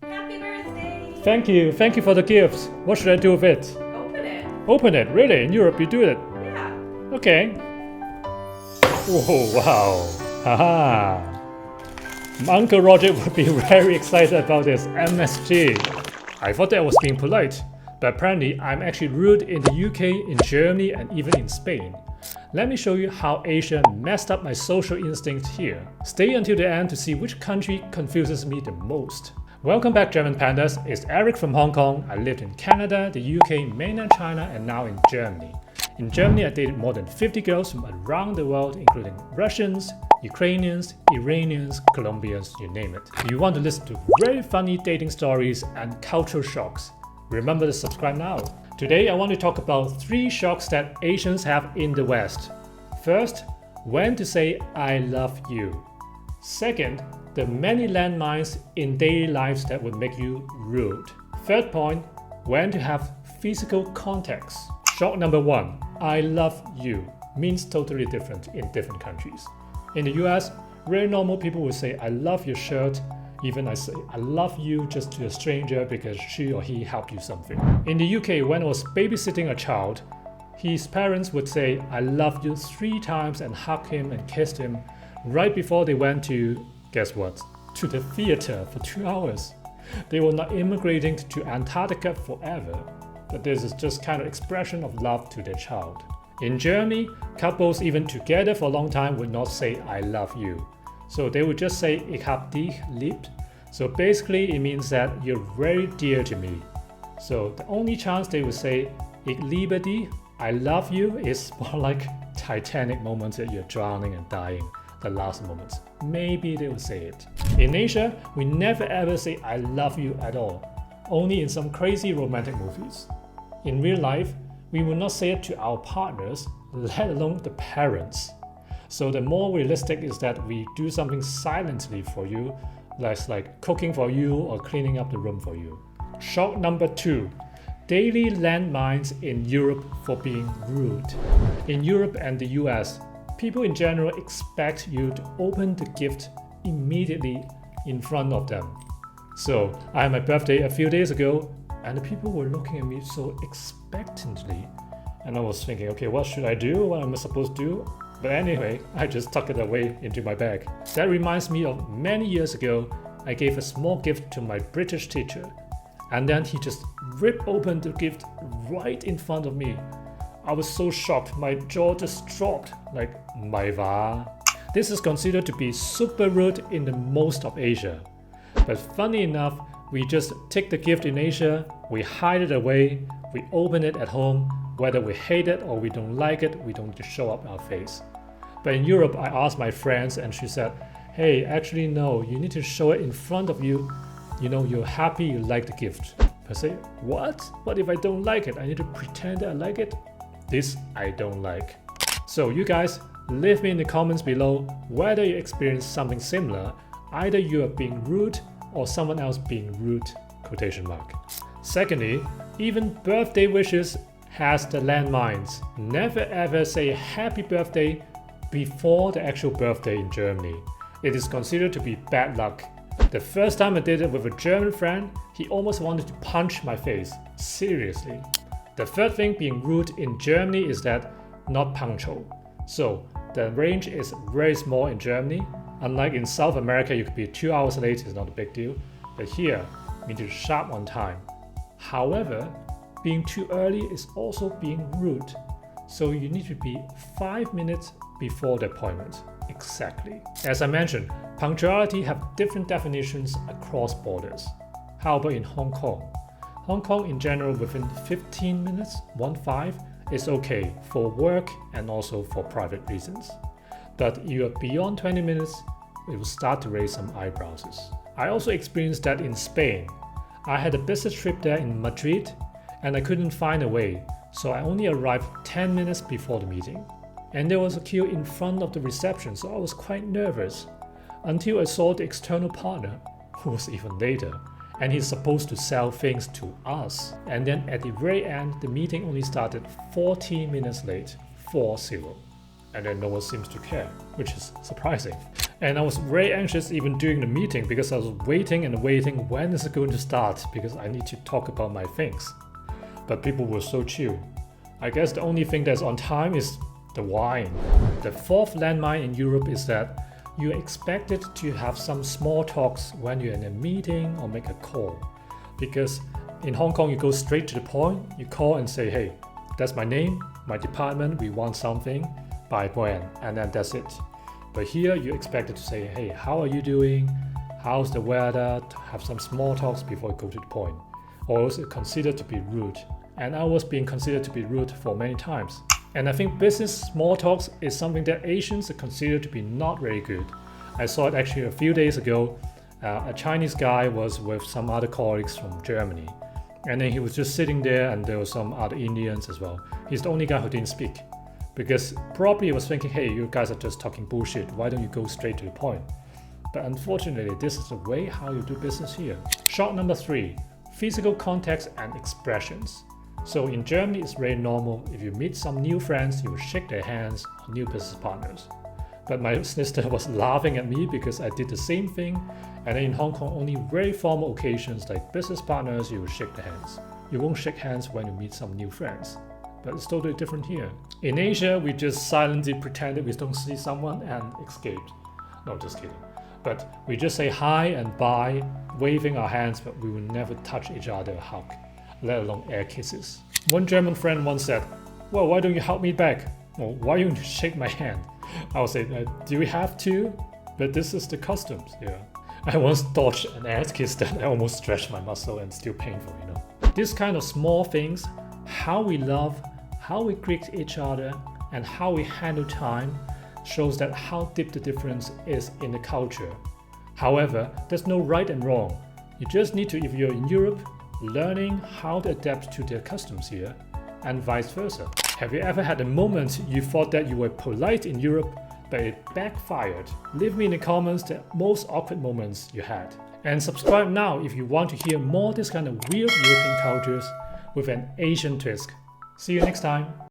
Happy birthday! Thank you for the gifts. What should I do with it? Open it. Open it, really? In Europe, you do it? Yeah. Okay. Oh, wow. Haha. My Uncle Roger would be very excited about this MSG. I thought that I was being polite, but apparently I'm actually rude in the UK, in Germany, and even in Spain. Let me show you how Asia messed up my social instinct here. Stay until the end to see which country confuses me the most. Welcome back, German Pandas. It's Eric from Hong Kong. I lived in Canada, the UK, mainland China, and now in Germany. In Germany, I dated more than 50 girls from around the world, including Russians, Ukrainians, Iranians, Colombians, you name it. If you want to listen to very funny dating stories and cultural shocks, remember to subscribe now. Today, I want to talk about 3 shocks that Asians have in the West. First, when to say I love you. Second, the many landmines in daily lives that would make you rude. Third point, when to have physical contacts. Shock number 1, I love you means totally different in different countries. In the US, very normal people will say I love your shirt. Even I say I love you just to a stranger because she or he helped you something. In the UK, when I was babysitting a child, his parents would say I love you 3 times and hug him and kissed him right before they went to, guess what, to the theater for 2 hours. They were not immigrating to Antarctica forever, but this is just kind of expression of love to their child. In Germany, couples even together for a long time would not say I love you. So they would just say ich hab dich lieb. So basically it means that you're very dear to me. So the only chance they would say ich liebe dich, I love you, is more like Titanic moments that you're drowning and dying, the last moments. Maybe they would say it. In Asia, we never ever say I love you at all, only in some crazy romantic movies. In real life, we will not say it to our partners, let alone the parents. So the more realistic is that we do something silently for you, less like cooking for you or cleaning up the room for you. Shock number 2, daily landmines in Europe for being rude. In Europe and the US, people in general expect you to open the gift immediately in front of them. So I had my birthday a few days ago and the people were looking at me so expectantly. And I was thinking, okay, what should I do? What am I supposed to do? But anyway, I just tucked it away into my bag. That reminds me of many years ago, I gave a small gift to my British teacher. And then he just ripped open the gift right in front of me. I was so shocked, my jaw just dropped, like, mai va. This is considered to be super rude in the most of Asia. But funny enough, we just take the gift in Asia, we hide it away, we open it at home. Whether we hate it or we don't like it, we don't just show up our face. But in Europe, I asked my friends and she said, hey, actually no, you need to show it in front of you. You know, you're happy you like the gift. I say, what? What if I don't like it? I need to pretend that I like it? This I don't like. So you guys, leave me in the comments below whether you experienced something similar. Either you are being rude or someone else being rude, quotation mark. Secondly, even birthday wishes has the landmines. Never ever say happy birthday before the actual birthday in Germany. It is considered to be bad luck. The first time I did it with a German friend, he almost wanted to punch my face. Seriously. The third thing being rude in Germany is that not punctual. So the range is very small in Germany. Unlike in South America, you could be 2 hours late, it's not a big deal. But here, you need to sharp on time. However, being too early is also being rude. So you need to be 5 minutes before the appointment. Exactly. As I mentioned, punctuality have different definitions across borders. How about in Hong Kong? Hong Kong in general within 15 minutes, 1-5, is okay for work and also for private reasons. But you are beyond 20 minutes, it will start to raise some eyebrows. I also experienced that in Spain. I had a business trip there in Madrid and I couldn't find a way, so I only arrived 10 minutes before the meeting. And there was a queue in front of the reception, so I was quite nervous. Until I saw the external partner, who was even later, and he's supposed to sell things to us. And then at the very end, the meeting only started 40 minutes late, 40. And then no one seems to care, which is surprising. And I was very anxious even during the meeting because I was waiting and waiting when is it going to start because I need to talk about my things. But people were so chill. I guess the only thing that's on time is the wine. The fourth landmine in Europe is that you're expected to have some small talks when you're in a meeting or make a call. Because in Hong Kong, you go straight to the point, you call and say, hey, that's my name, my department, we want something, by when, and then that's it. But here you're expected to say, hey, how are you doing? How's the weather? To have some small talks before you go to the point. Or else it's considered to be rude. And I was being considered to be rude for many times. And I think business small talks is something that Asians are considered to be not very good. I saw it actually a few days ago. A Chinese guy was with some other colleagues from Germany. And then he was just sitting there and there were some other Indians as well. He's the only guy who didn't speak. Because probably he was thinking, hey, you guys are just talking bullshit. Why don't you go straight to the point? But unfortunately, this is the way how you do business here. Shot number 3, physical context and expressions. So in Germany, it's very normal. If you meet some new friends, you will shake their hands or new business partners. But my sister was laughing at me because I did the same thing. And in Hong Kong, only very formal occasions like business partners, you will shake the hands. You won't shake hands when you meet some new friends. But it's totally different here. In Asia, we just silently pretended we don't see someone and escaped. No, just kidding. But we just say hi and bye, waving our hands, but we will never touch each other or hug, let alone air kisses. One German friend once said, well, why don't you hug me back? Or why don't you shake my hand? I would say, do we have to? But this is the customs, yeah. I once dodged an ass kiss that I almost stretched my muscle and still painful, you know. This kind of small things, how we love, how we greet each other, and how we handle time shows that how deep the difference is in the culture. However, there's no right and wrong. You just need to, if you're in Europe, learning how to adapt to their customs here, and vice versa. Have you ever had a moment you thought that you were polite in Europe, but it backfired? Leave me in the comments the most awkward moments you had. And subscribe now if you want to hear more this kind of weird European cultures with an Asian twist. See you next time.